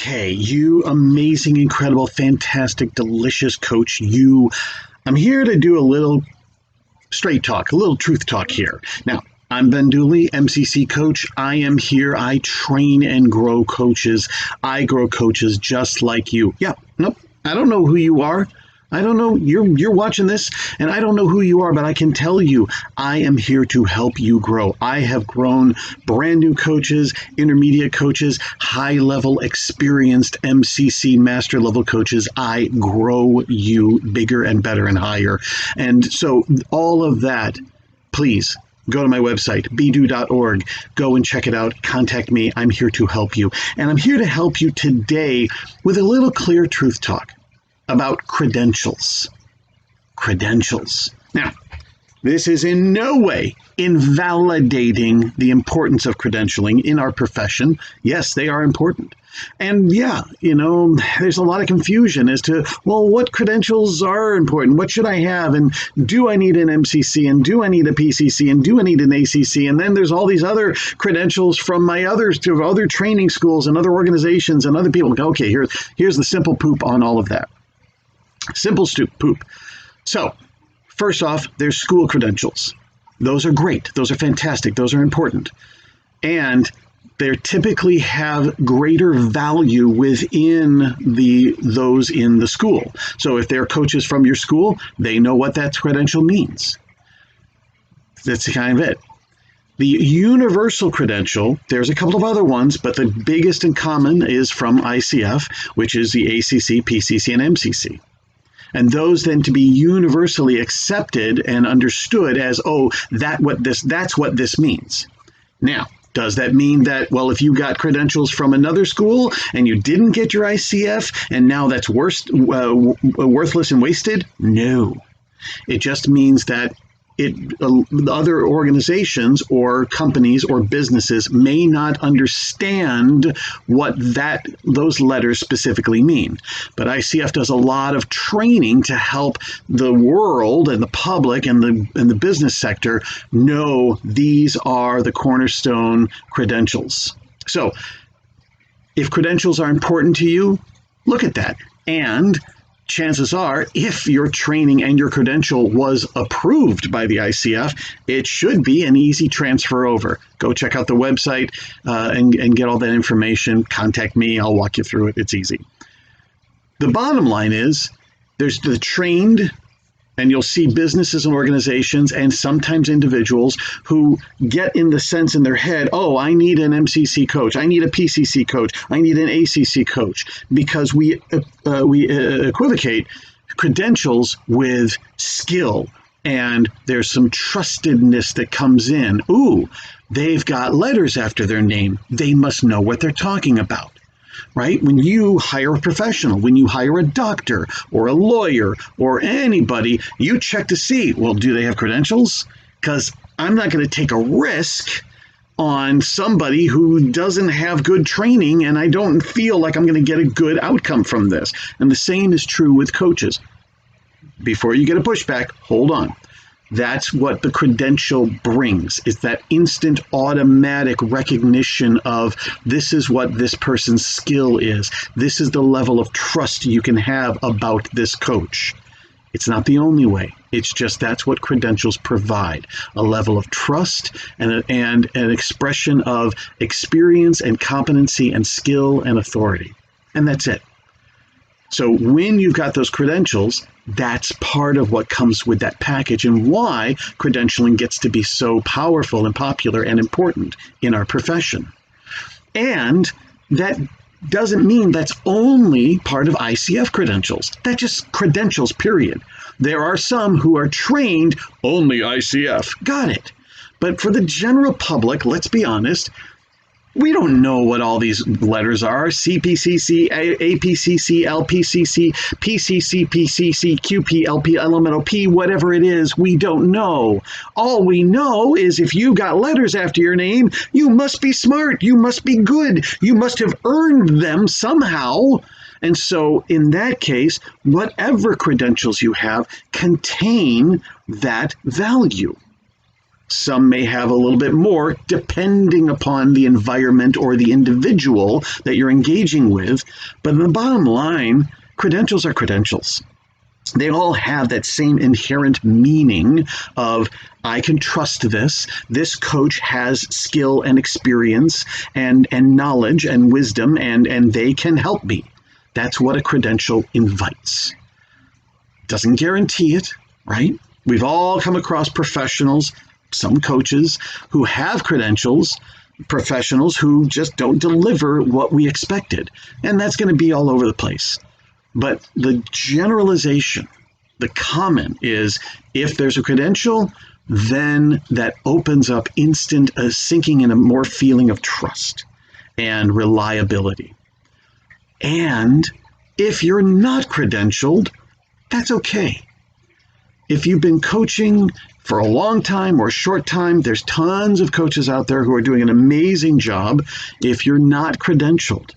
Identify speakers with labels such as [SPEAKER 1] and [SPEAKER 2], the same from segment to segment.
[SPEAKER 1] Okay, you amazing, incredible, fantastic, delicious coach. I'm here to do a little straight talk, a little truth talk here. Now, I'm Ben Dooley, MCC coach. I am here. I train and grow coaches. I grow coaches just like you. Yeah, nope. I don't know who you are. I don't know. You're watching this, and I don't know who you are, but I can tell you, I am here to help you grow. I have grown brand new coaches, intermediate coaches, high-level experienced MCC master level coaches. I grow you bigger and better and higher. And so all of that, please go to my website, bedo.org. Go and check it out. Contact me. I'm here to help you. And I'm here to help you today with a little clear truth talk about credentials. Credentials. Now, this is in no way invalidating the importance of credentialing in our profession. Yes, they are important. And yeah, there's a lot of confusion as to, well, what credentials are important? What should I have? And do I need an MCC? And do I need a PCC? And do I need an ACC? And then there's all these other credentials from my other training schools and other organizations and other people. Okay, here's the simple poop on all of that. Simple poop. So, first off, there's school credentials. Those are great. Those are fantastic. Those are important. And they typically have greater value within those in the school. So if they're coaches from your school, they know what that credential means. That's kind of it. The universal credential, there's a couple of other ones, but the biggest in common is from ICF, which is the ACC, PCC, and MCC. And those then to be universally accepted and understood as, that's what this means. Now, does that mean that, well, if you got credentials from another school and you didn't get your ICF and now that's worthless and wasted? No. It just means that other organizations or companies or businesses may not understand what those letters specifically mean. But ICF does a lot of training to help the world and the public and the business sector know these are the cornerstone credentials. So if credentials are important to you, look at that. And chances are, if your training and your credential was approved by the ICF, it should be an easy transfer over. Go check out the website and get all that information. Contact me. I'll walk you through it. It's easy. The bottom line is there's the trained, and you'll see businesses and organizations and sometimes individuals who get in the sense in their head, I need an MCC coach, I need a PCC coach, I need an ACC coach, because we equivocate credentials with skill, and there's some trustedness that comes in. They've got letters after their name. They must know what they're talking about. Right? When you hire a professional, when you hire a doctor or a lawyer or anybody, you check to see, well, do they have credentials? Because I'm not going to take a risk on somebody who doesn't have good training, and I don't feel like I'm going to get a good outcome from this. And the same is true with coaches. Before you get a pushback, hold on. That's what the credential brings, is that instant automatic recognition of this is what this person's skill is. This is the level of trust you can have about this coach. It's not the only way. It's just that's what credentials provide, a level of trust and an expression of experience and competency and skill and authority. And that's it. So when you've got those credentials, that's part of what comes with that package and why credentialing gets to be so powerful and popular and important in our profession. And that doesn't mean that's only part of ICF credentials. That's just credentials, period. There are some who are trained only ICF. Got it. But for the general public, let's be honest, we don't know what all these letters are. CPCC, APCC, LPCC, PCC, PCC, QP, LP, LMNOP, whatever it is, we don't know. All we know is if you got letters after your name, you must be smart, you must be good, you must have earned them somehow. And so in that case, whatever credentials you have contain that value. Some may have a little bit more, depending upon the environment or the individual that you're engaging with. But in the bottom line, credentials are credentials. They all have that same inherent meaning of, I can trust this. This coach has skill and experience and knowledge and wisdom, and they can help me. That's what a credential invites. Doesn't guarantee it, right? We've all come across professionals, some coaches who have credentials, professionals who just don't deliver what we expected. And that's going to be all over the place. But the generalization, the common is, if there's a credential, then that opens up instant sinking in a more feeling of trust and reliability. And if you're not credentialed, that's okay. If you've been coaching for a long time or a short time, there's tons of coaches out there who are doing an amazing job if you're not credentialed.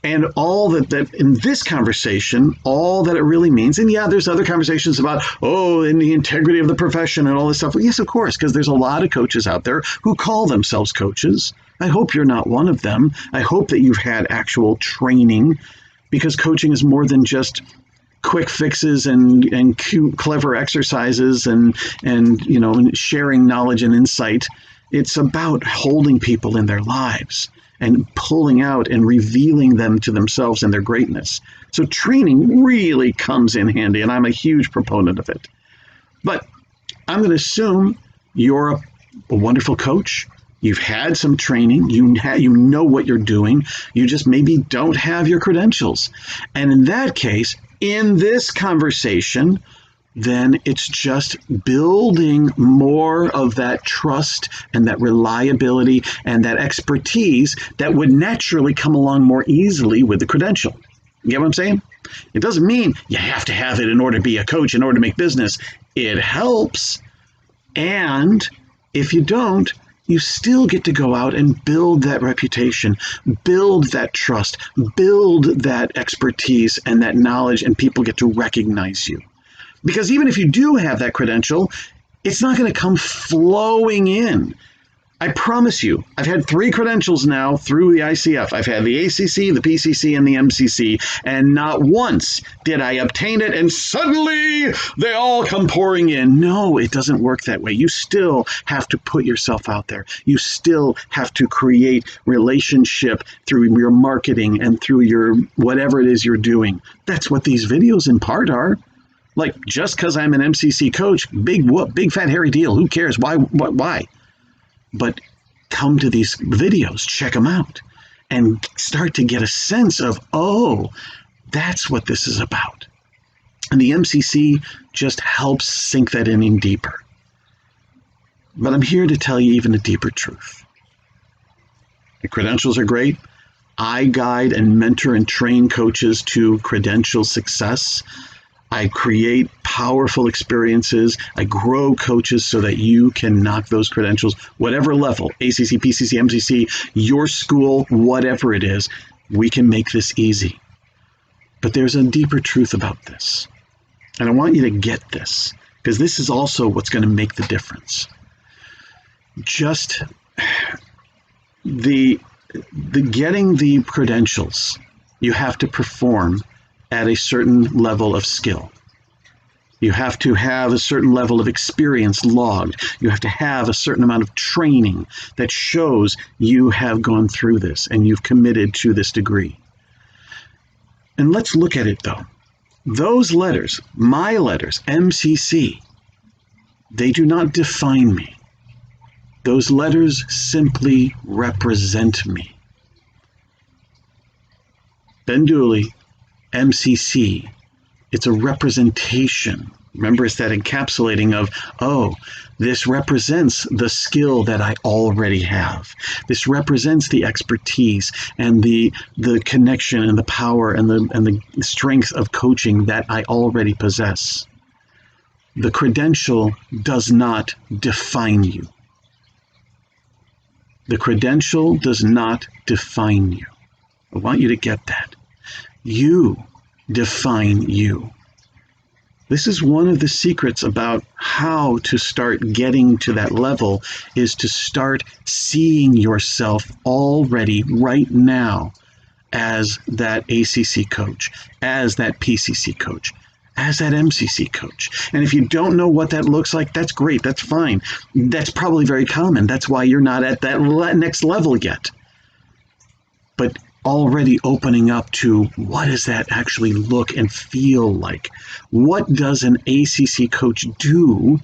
[SPEAKER 1] And all that in this conversation, all that it really means, and yeah, there's other conversations about, and the integrity of the profession and all this stuff. Well, yes, of course, because there's a lot of coaches out there who call themselves coaches. I hope you're not one of them. I hope that you've had actual training, because coaching is more than just quick fixes and cute, clever exercises and sharing knowledge and insight. It's about holding people in their lives and pulling out and revealing them to themselves and their greatness. So training really comes in handy, and I'm a huge proponent of it. But I'm going to assume you're a wonderful coach. You've had some training. You know what you're doing. You just maybe don't have your credentials. And in that case, in this conversation, then it's just building more of that trust and that reliability and that expertise that would naturally come along more easily with the credential. You get what I'm saying? It doesn't mean you have to have it in order to be a coach, in order to make business. It helps. And if you don't, you still get to go out and build that reputation, build that trust, build that expertise and that knowledge, and people get to recognize you. Because even if you do have that credential, it's not going to come flowing in. I promise you, I've had 3 credentials now through the ICF. I've had the ACC, the PCC, and the MCC, and not once did I obtain it and suddenly they all come pouring in. No, it doesn't work that way. You still have to put yourself out there. You still have to create relationship through your marketing and through your whatever it is you're doing. That's what these videos in part are. Like, just because I'm an MCC coach, big fat hairy deal. Who cares? Why? But come to these videos, check them out, and start to get a sense of, that's what this is about. And the MCC just helps sink that in deeper. But I'm here to tell you even a deeper truth. The credentials are great. I guide and mentor and train coaches to credential success. I create powerful experiences. I grow coaches so that you can knock those credentials, whatever level, ACC, PCC, MCC, your school, whatever it is, we can make this easy. But there's a deeper truth about this. And I want you to get this, because this is also what's going to make the difference. Just the getting the credentials, you have to perform at a certain level of skill. You have to have a certain level of experience logged. You have to have a certain amount of training that shows you have gone through this and you've committed to this degree. And let's look at it though. Those letters, my letters, MCC, they do not define me. Those letters simply represent me. Ben Dooley, MCC, it's a representation. Remember, it's that encapsulating of, this represents the skill that I already have. This represents the expertise and the connection and the power and the strength of coaching that I already possess. The credential does not define you. The credential does not define you. I want you to get that. You define you. This is one of the secrets about how to start getting to that level, is to start seeing yourself already right now as that ACC coach, as that PCC coach, as that MCC coach. And if you don't know what that looks like, that's great. That's fine. That's probably very common. That's why you're not at that next level yet. But already opening up to, what does that actually look and feel like? What does an ACC coach do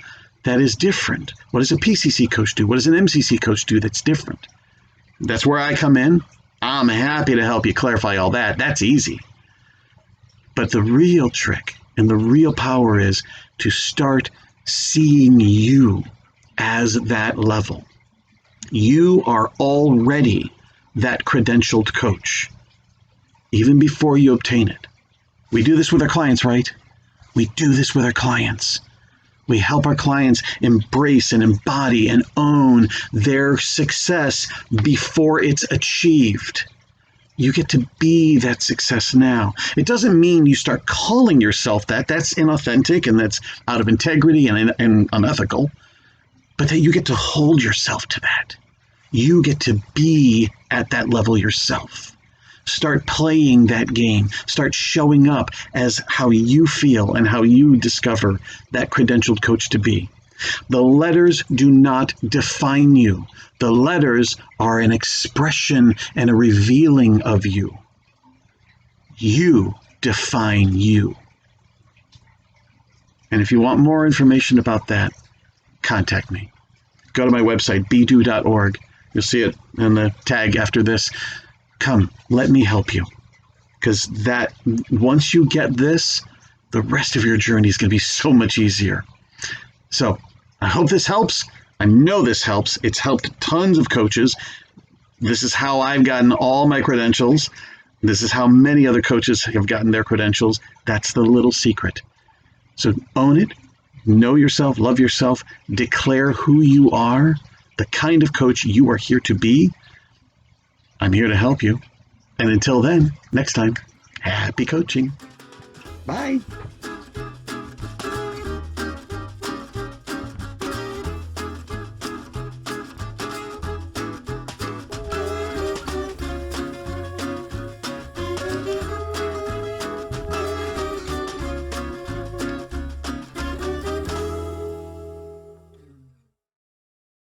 [SPEAKER 1] that is different? What does a PCC coach do? What does an MCC coach do that's different? That's where I come in. I'm happy to help you clarify all that. That's easy. But the real trick and the real power is to start seeing you as that level. You are already that credentialed coach, even before you obtain it. We do this with our clients, right? We do this with our clients. We help our clients embrace and embody and own their success before it's achieved. You get to be that success now. It doesn't mean you start calling yourself that. That's inauthentic and that's out of integrity and unethical. But that you get to hold yourself to that. You get to be at that level yourself. Start playing that game. Start showing up as how you feel and how you discover that credentialed coach to be. The letters do not define you. The letters are an expression and a revealing of you. You define you. And if you want more information about that, contact me. Go to my website, bedo.org. You'll see it in the tag after this. Come, let me help you. Because that, once you get this, the rest of your journey is going to be so much easier. So I hope this helps. I know this helps. It's helped tons of coaches. This is how I've gotten all my credentials. This is how many other coaches have gotten their credentials. That's the little secret. So own it. Know yourself. Love yourself. Declare who you are, the kind of coach you are here to be. I'm here to help you. And until then, next time, happy coaching. Bye.